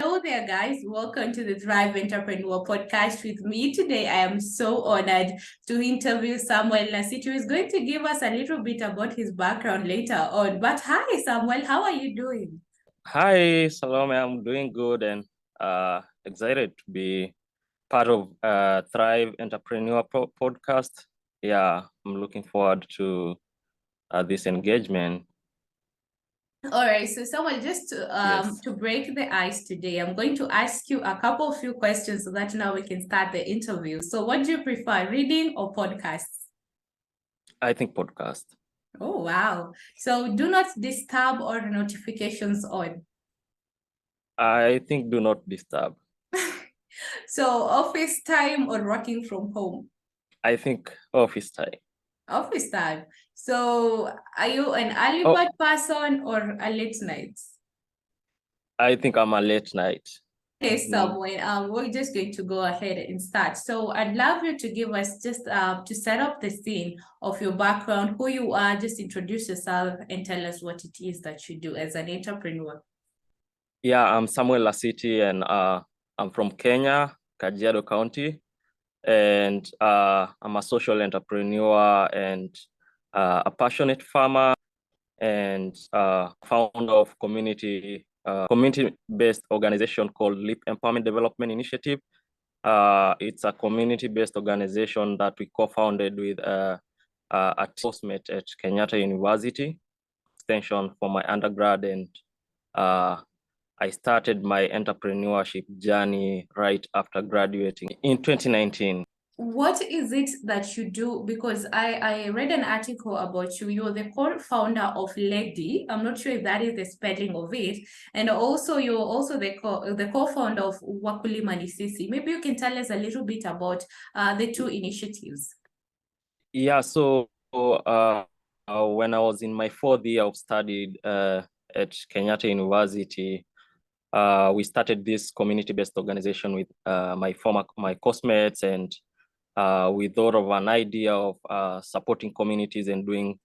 Hello there, guys. Welcome to the Thrive Entrepreneur podcast with me. Today, I am so honored to interview Samuel Lasiti, who is going to give us a little bit about his background later on. But hi, Samuel, how are you doing? Hi, Salome. I'm doing good and excited to be part of Thrive Entrepreneur podcast. Yeah, I'm looking forward to this engagement. All right, so Samuel, just Yes, to break the ice today, I'm going to ask you a couple few questions so that now we can start the interview. So, what do you prefer, reading or podcasts? I think podcast. Oh, wow. So, do not disturb or notifications on. I think do not disturb. So, office time or working from home? I think office time. Office time. So, are you an early Oh, bird person or a late night? I think I'm a late night. Okay, Mhm. Samuel, we're just going to go ahead and start. So, I'd love you to give us just to set up the scene of your background, who you are, just introduce yourself and tell us what it is that you do as an entrepreneur. Yeah, I'm Samuel Lasiti and I'm from Kenya, Kajiado County. And I'm a social entrepreneur and a passionate farmer and founder of community-based organization called Leap Empowerment Development Initiative. It's a community-based organization that we co-founded with a postmate at Kenyatta University, extension for my undergrad, and I started my entrepreneurship journey right after graduating in 2019. What is it that you do? Because I read an article about you. You're the co-founder of Lady. I'm not sure if that is the spelling of it. And also you're also the co-founder of Wakulima Nisisi. Maybe you can tell us a little bit about the two initiatives. Yeah, so when I was in my fourth year of studied at Kenyatta University, we started this community-based organization with my classmates, and we thought of an idea of supporting communities and doing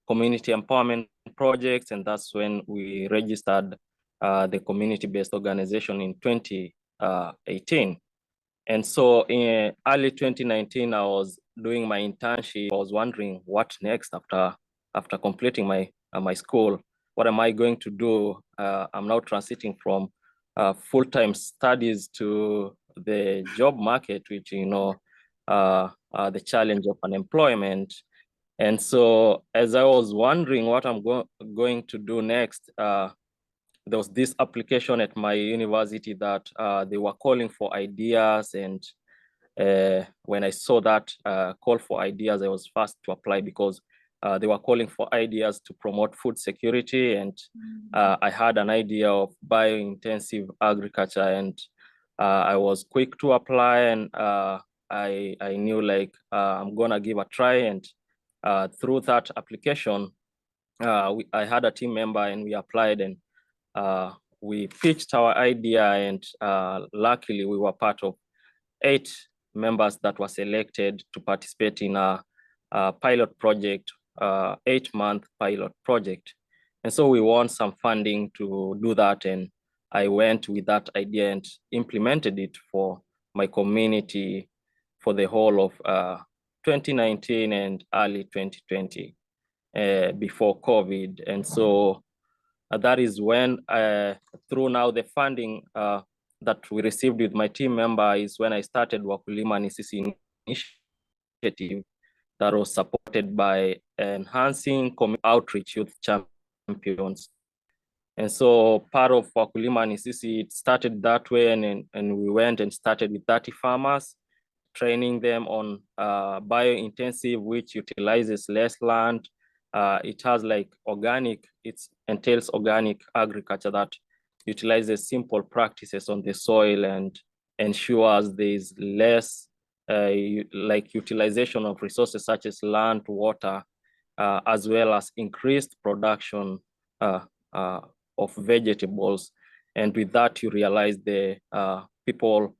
community empowerment projects, and that's when we registered the community-based organization in 2018. And so in early 2019, I was doing my internship. I was wondering what next after completing my school. What am I going to do? I'm now transiting from full-time studies to the job market, which the challenge of unemployment. And so as I was wondering what I'm going to do next, there was this application at my university that they were calling for ideas. And when I saw that call for ideas, I was fast to apply because they were calling for ideas to promote food security. And I had an idea of bio-intensive agriculture, and I was quick to apply, and I knew I'm gonna give a try. And through that application, I had a team member and we applied, and we pitched our idea, and luckily we were part of 8 members that were selected to participate in a pilot project, 8-month pilot project. And so we won some funding to do that, and I went with that idea and implemented it for my community for the whole of 2019 and early 2020 before COVID. And so that is when, through now the funding that we received with my team member, is when I started Wakulima Nisisi initiative that was supported by enhancing outreach youth champions. And so part of Wakulima Nisisi, it started that way, and we went and started with 30 farmers, training them on bio-intensive, which utilizes less land. It has it entails organic agriculture that utilizes simple practices on the soil and ensures there's less utilization of resources such as land, water, as well as increased production of vegetables. And with that, you realize the people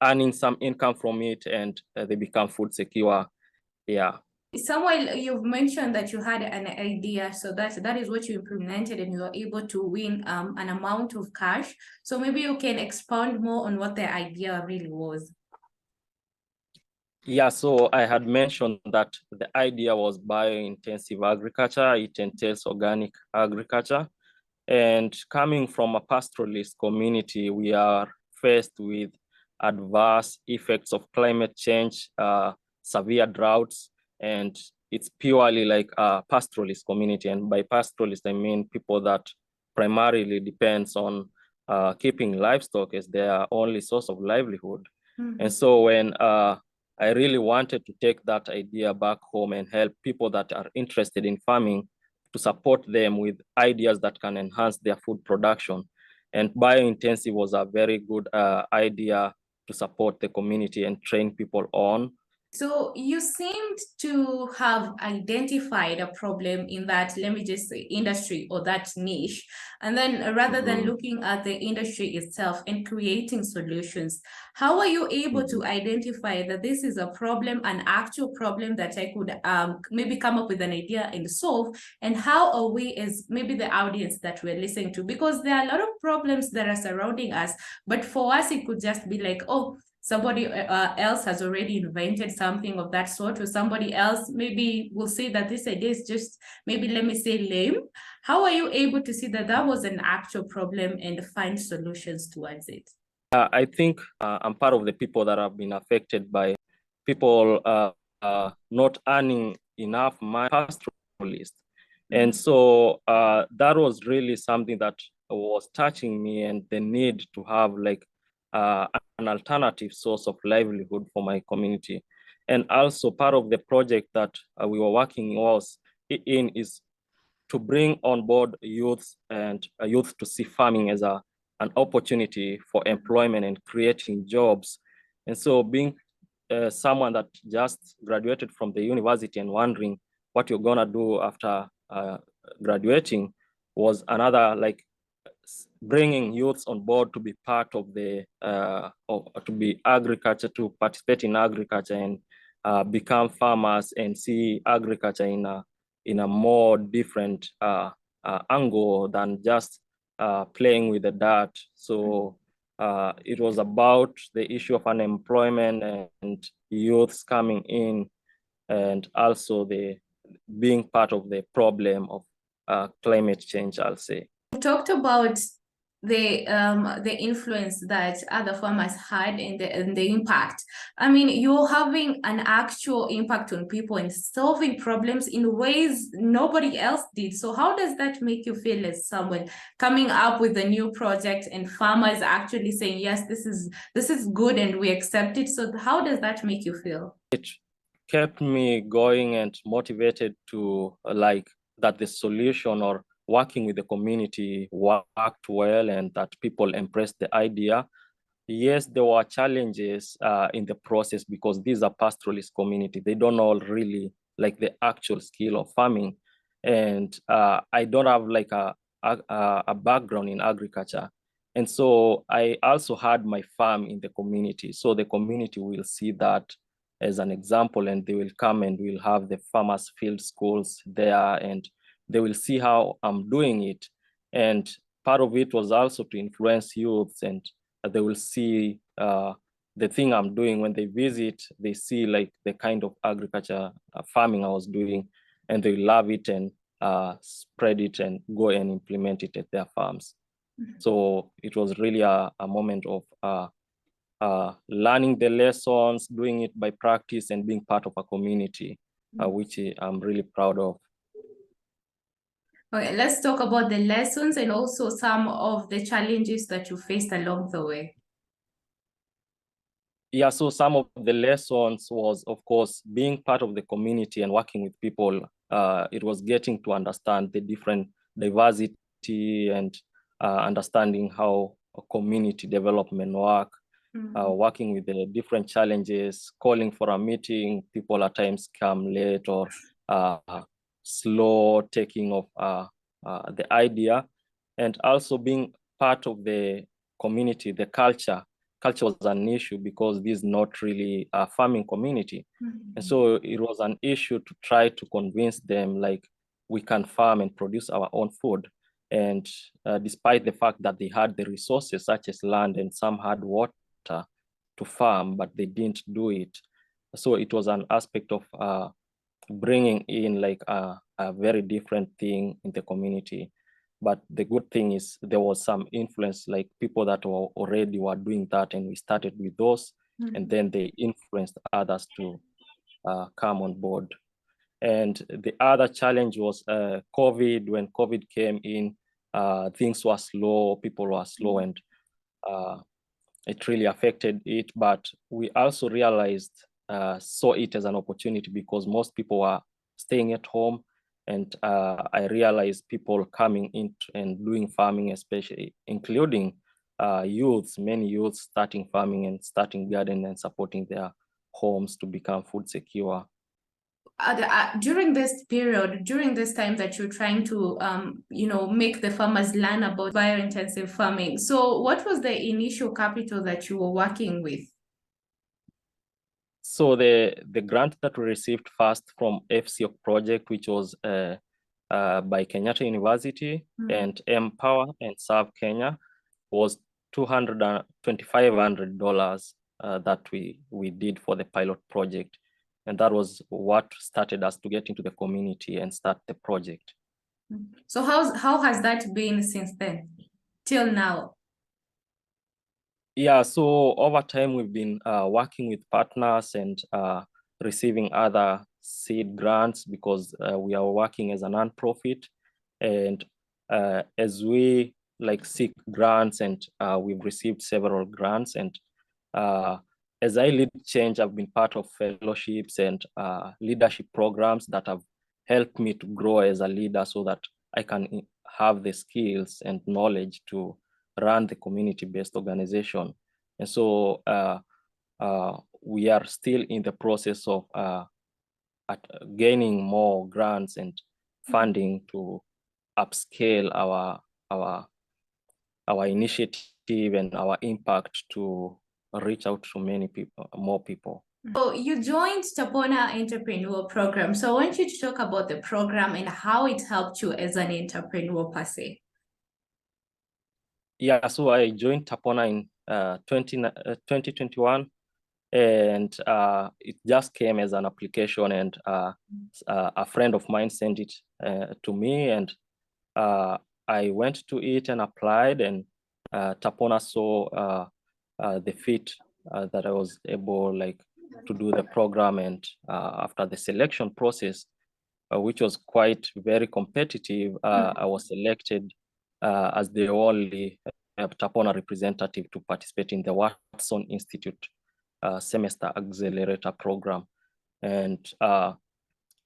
earning some income from it, and they become food secure. Yeah. Samuel, you've mentioned that you had an idea, so that is what you implemented, and you were able to win an amount of cash. So maybe you can expound more on what the idea really was. Yeah, so I had mentioned that the idea was bio-intensive agriculture. It entails organic agriculture. And coming from a pastoralist community, we are faced with adverse effects of climate change, severe droughts, and it's purely like a pastoralist community. And by pastoralist, I mean people that primarily depends on keeping livestock as their only source of livelihood. Mm-hmm. And so when I really wanted to take that idea back home and help people that are interested in farming to support them with ideas that can enhance their food production. And biointensive was a very good idea to support the community and train people on. So you seemed to have identified a problem in that, let me just say, industry or that niche. And then rather than looking at the industry itself and creating solutions, how are you able to identify that this is a problem, an actual problem that I could maybe come up with an idea and solve? And how are we, as maybe the audience that we're listening to, because there are a lot of problems that are surrounding us, but for us, it could just be like, oh, somebody else has already invented something of that sort, or somebody else maybe will say that this idea is just, maybe let me say, lame. How are you able to see that that was an actual problem and find solutions towards it? I think I'm part of the people that have been affected by people not earning enough money, pastoralist. And so that was really something that was touching me, and the need to have like an alternative source of livelihood for my community. And also part of the project that we were working in is to bring on board youth and youth to see farming as an opportunity for employment and creating jobs. And so being someone that just graduated from the university and wondering what you're gonna do after graduating was another, like, bringing youths on board to be part of the to be agriculture, to participate in agriculture and become farmers and see agriculture in a more different angle than just playing with the dirt. So it was about the issue of unemployment and youths coming in, and also the being part of the problem of climate change, I'll say. We talked about the influence that other farmers had and the impact. I mean, you're having an actual impact on people and solving problems in ways nobody else did. So how does that make you feel as someone coming up with a new project and farmers actually saying, yes, this is good and we accept it? So how does that make you feel? It kept me going and motivated to like that the solution or working with the community worked well and that people embraced the idea. Yes, there were challenges in the process because these are pastoralist community. They don't know really like the actual skill of farming. And I don't have like a background in agriculture. And so I also had my farm in the community. So the community will see that as an example, and they will come and we'll have the farmers field schools there, and they will see how I'm doing it. And part of it was also to influence youths, and they will see the thing I'm doing. When they visit, they see like the kind of agriculture farming I was doing, and they love it and spread it and go and implement it at their farms. So it was really a moment of learning the lessons, doing it by practice, and being part of a community, which I'm really proud of. Okay, let's talk about the lessons and also some of the challenges that you faced along the way. Yeah, so some of the lessons was, of course, being part of the community and working with people. It was getting to understand the different diversity and understanding how a community development work, working with the different challenges, calling for a meeting, people at times come late or slow taking of the idea, and also being part of the community, the culture. culture was an issue because this is not really a farming community. And so it was an issue to try to convince them like we can farm and produce our own food. And despite the fact that they had the resources such as land and some had water to farm, but they didn't do it. So it was an aspect of bringing in like a very different thing in the community. But the good thing is there was some influence, like people that were doing that, and we started with those, and then they influenced others to come on board. And the other challenge was COVID. When COVID came in, things were slow, people were slow, and it really affected it. But we also realized, saw it as an opportunity because most people were staying at home. And I realized people coming in and doing farming, especially including youths, many youths starting farming and starting gardening and supporting their homes to become food secure. During this period, during this time that you're trying to, make the farmers learn about bio-intensive farming. So what was the initial capital that you were working with? So the grant that we received first from FCO project, which was by Kenyatta University and Empower and Serve Kenya, was $2,500 that we did for the pilot project. And that was what started us to get into the community and start the project. So how has that been since then, till now? Yeah, so over time we've been working with partners and receiving other seed grants because we are working as a non-profit. And as we like seek grants, and we've received several grants, and as I lead change, I've been part of fellowships and leadership programs that have helped me to grow as a leader so that I can have the skills and knowledge to run the community-based organization. And so we are still in the process of gaining more grants and funding to upscale our initiative and our impact to reach out to many people, more people. So you joined Tapona Entrepreneur Program. So I want you to talk about the program and how it helped you as an entrepreneur per se. Yeah, so I joined Tapona in 2021, and it just came as an application, and a friend of mine sent it to me, and I went to it and applied, and Tapona saw the fit that I was able to do the program. And after the selection process, which was quite very competitive, I was selected as the only Tapona representative to participate in the Watson Institute semester accelerator program. And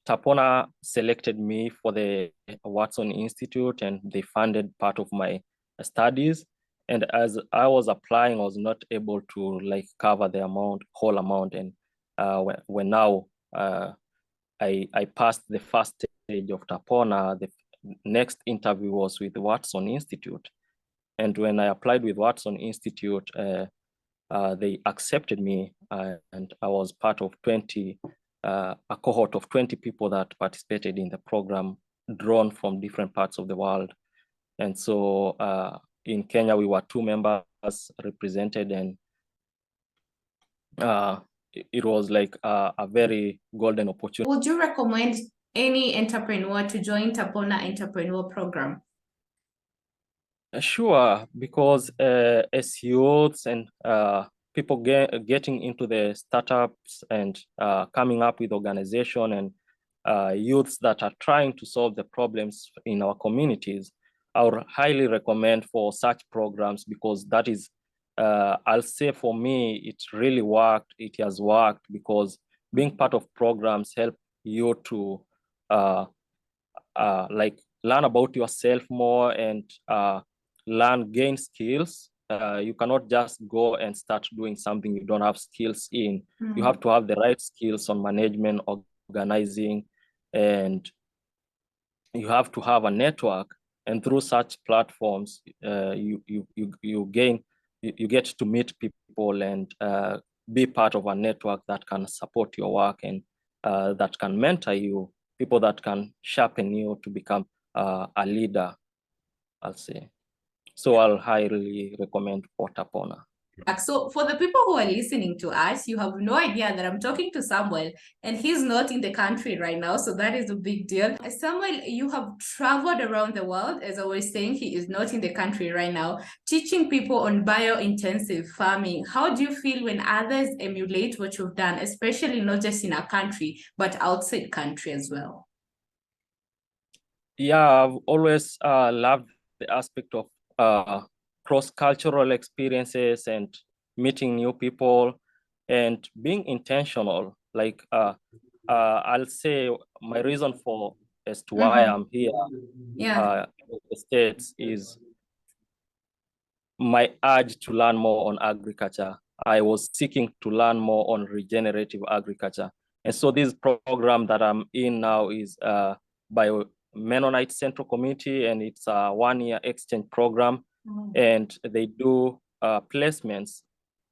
Tapona selected me for the Watson Institute, and they funded part of my studies. And as I was applying, I was not able to cover the whole amount. And when now I passed the first stage of Tapona, the next interview was with the Watson Institute. And when I applied with Watson Institute, they accepted me, and I was part of a cohort of 20 people that participated in the program, drawn from different parts of the world. And so in Kenya, we were 2 members represented, and it was like a very golden opportunity. Would you recommend any entrepreneur to join Tapona Entrepreneur Program? Sure, because as youths and people getting into the startups and coming up with organization, and youths that are trying to solve the problems in our communities, I would highly recommend for such programs, because that is, I'll say for me, it really worked. It has worked because being part of programs help you to learn about yourself more and gain skills. You cannot just go and start doing something you don't have skills in. You have to have the right skills on management, organizing, and you have to have a network. And through such platforms, you get to meet people people and be part of a network that can support your work and that can mentor you, people that can sharpen you to become a leader, I'll say. So I'll highly recommend Portapona. So for the people who are listening to us, you have no idea that I'm talking to Samuel and he's not in the country right now. So that is a big deal. Samuel, you have traveled around the world. As I was saying, he is not in the country right now, teaching people on bio-intensive farming. How do you feel when others emulate what you've done, especially not just in our country, but outside country as well? Yeah, I've always loved the aspect of cross-cultural experiences and meeting new people and being intentional. Like I'll say my reason for as to why I'm here in the States is my urge to learn more on agriculture. I was seeking to learn more on regenerative agriculture. And so this program that I'm in now is by Mennonite Central Committee, and it's a 1-year exchange program. And they do placements,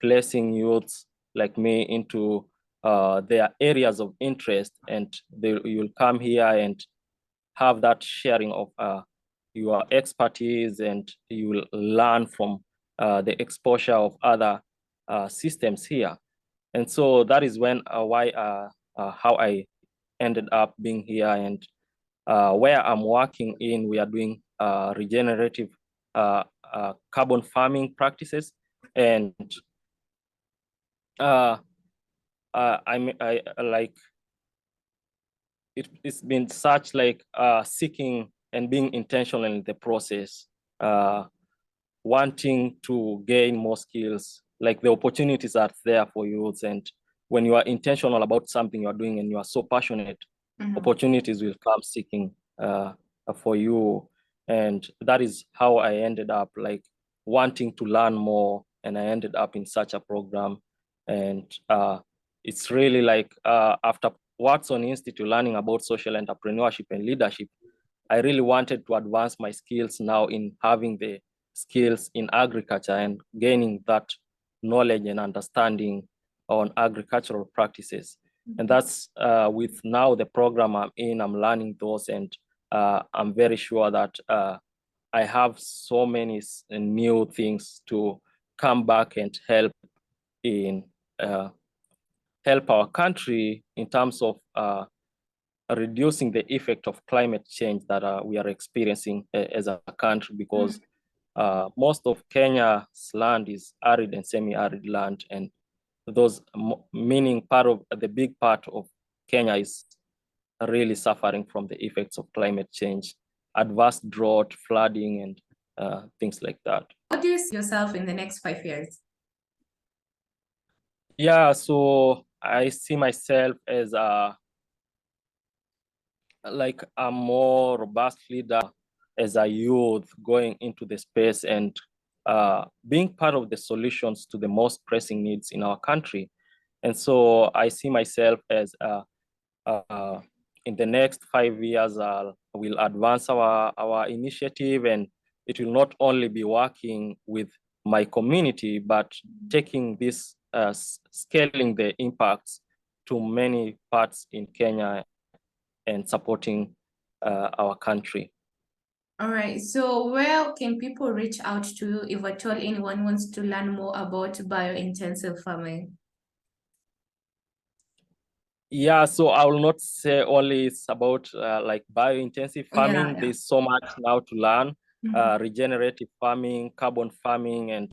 placing youths like me into their areas of interest, and you'll come here and have that sharing of your expertise, and you will learn from the exposure of other systems here. And so that is when how I ended up being here, and where I'm working in, we are doing regenerative carbon farming practices. And I like it's been such like seeking and being intentional in the process, wanting to gain more skills. Like the opportunities are there for youth, and when you are intentional about something you're doing and you are so passionate, opportunities will come seeking for you. And that is how I ended up like wanting to learn more, and I ended up in such a program. And it's really like after Watson Institute, learning about social entrepreneurship and leadership, I really wanted to advance my skills now in having the skills in agriculture and gaining that knowledge and understanding on agricultural practices. And that's with now the program I'm in, I'm learning those, and I'm very sure that I have so many new things to come back and help in help our country in terms of reducing the effect of climate change that we are experiencing as a country, because most of Kenya's land is arid and semi-arid land, and those meaning part of the big part of Kenya is really suffering from the effects of climate change, adverse drought, flooding, and things like that. What do you see yourself in the next 5 years? Yeah, so I see myself as like a more robust leader as a youth going into the space and being part of the solutions to the most pressing needs in our country. And so I see myself as in the next 5 years, we'll advance our initiative, and it will not only be working with my community, but taking this, scaling the impacts to many parts in Kenya and supporting our country. All right, so where can people reach out to you if at all anyone wants to learn more about bio-intensive farming? Yeah, so I will not say only it's about like bio-intensive farming. Yeah. There's so much now to learn, regenerative farming, carbon farming, and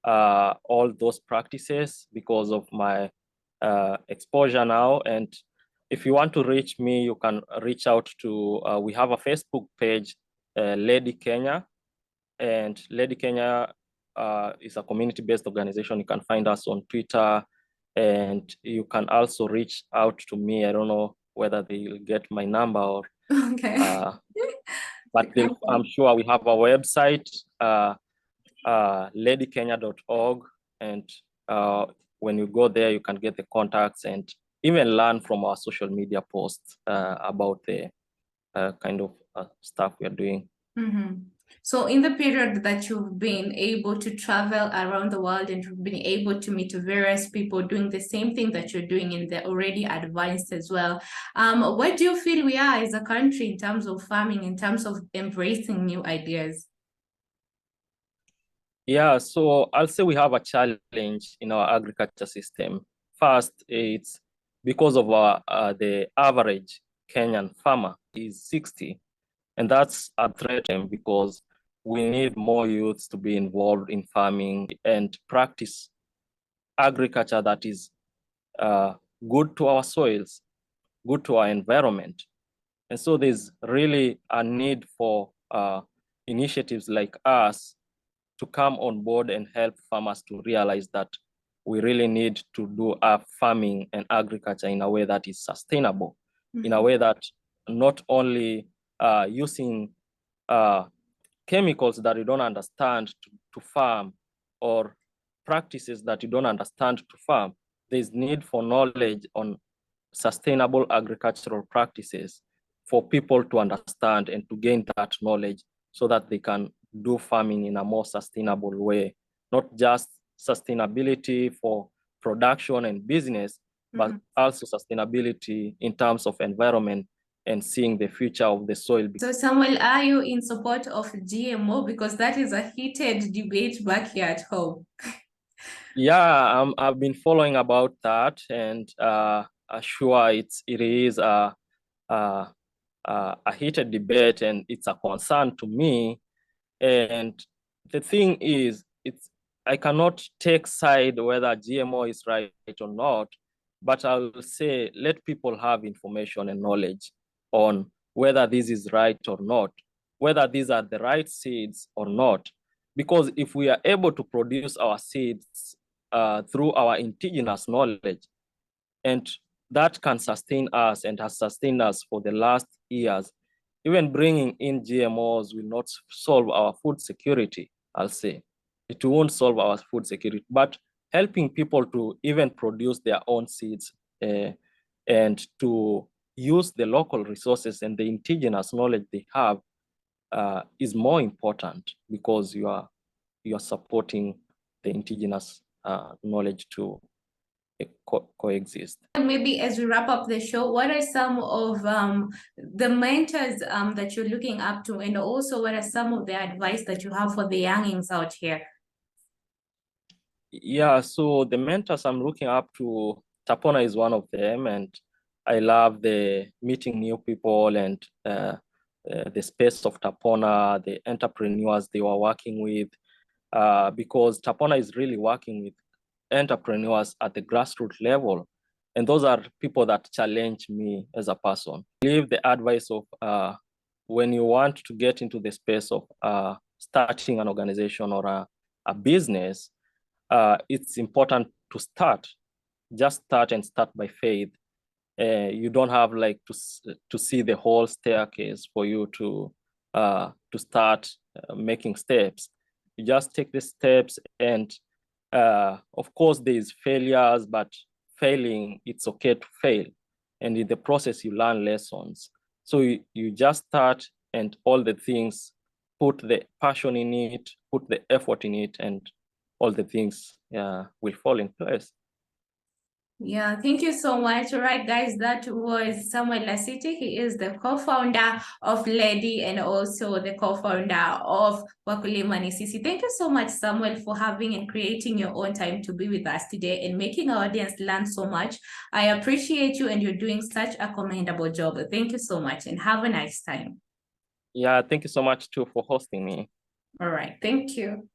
all those practices because of my exposure now. And if you want to reach me, you can reach out to, we have a Facebook page, Lady Kenya, and Lady Kenya is a community-based organization. You can find us on Twitter, and you can also reach out to me. I don't know whether they'll get my number or, okay. But I'm sure we have a website, ladykenya.org, and when you go there, you can get the contacts and even learn from our social media posts about the kind of stuff we are doing. So in the period that you've been able to travel around the world and you've been able to meet various people doing the same thing that you're doing in the already advanced as well, where do you feel we are as a country in terms of farming, in terms of embracing new ideas? Yeah, so I'll say we have a challenge in our agriculture system. First, it's because of the average Kenyan farmer is 60, and that's a threat because we need more youths to be involved in farming and practice agriculture that is good to our soils, good to our environment. And so there's really a need for initiatives like us to come on board and help farmers to realize that we really need to do our farming and agriculture in a way that is sustainable, in a way that not only using chemicals that you don't understand to farm or practices that you don't understand to farm. There's need for knowledge on sustainable agricultural practices for people to understand and to gain that knowledge so that they can do farming in a more sustainable way, not just sustainability for production and business, but also sustainability in terms of environment and seeing the future of the soil. So Samuel, are you in support of GMO? Because that is a heated debate back here at home. Yeah, I've been following about that, and sure it is a heated debate, and it's a concern to me. And the thing is, I cannot take side whether GMO is right or not, but I will say let people have information and knowledge on whether this is right or not, whether these are the right seeds or not. Because if we are able to produce our seeds through our indigenous knowledge, and that can sustain us and has sustained us for the last years, even bringing in GMOs will not solve our food security, I'll say. It won't solve our food security, but helping people to even produce their own seeds and to use the local resources and the indigenous knowledge they have is more important, because you are supporting the indigenous knowledge to coexist. Maybe as we wrap up the show, what are some of the mentors that you're looking up to, and also what are some of the advice that you have for the youngins out here? Yeah, so the mentors I'm looking up to, Tapona is one of them, and I love the meeting new people and the space of Tapona, the entrepreneurs they were working with, because Tapona is really working with entrepreneurs at the grassroots level. And those are people that challenge me as a person. I believe the advice of when you want to get into the space of starting an organization or a business, it's important to start. Just start and start by faith. You don't have like to see the whole staircase for you to start making steps. You just take the steps, and of course there's failures, but failing, it's okay to fail. And in the process, you learn lessons. So you just start, and all the things, put the passion in it, put the effort in it, and all the things will fall in place. Yeah, thank you so much. All right, guys, that was Samuel Lasiti. He is the co-founder of Ledi and also the co-founder of Wakulima Nisisi. Thank you so much, Samuel, for having and creating your own time to be with us today and making our audience learn so much. I appreciate you, and you're doing such a commendable job. Thank you so much, and have a nice time. Yeah, thank you so much too for hosting me. All right, thank you.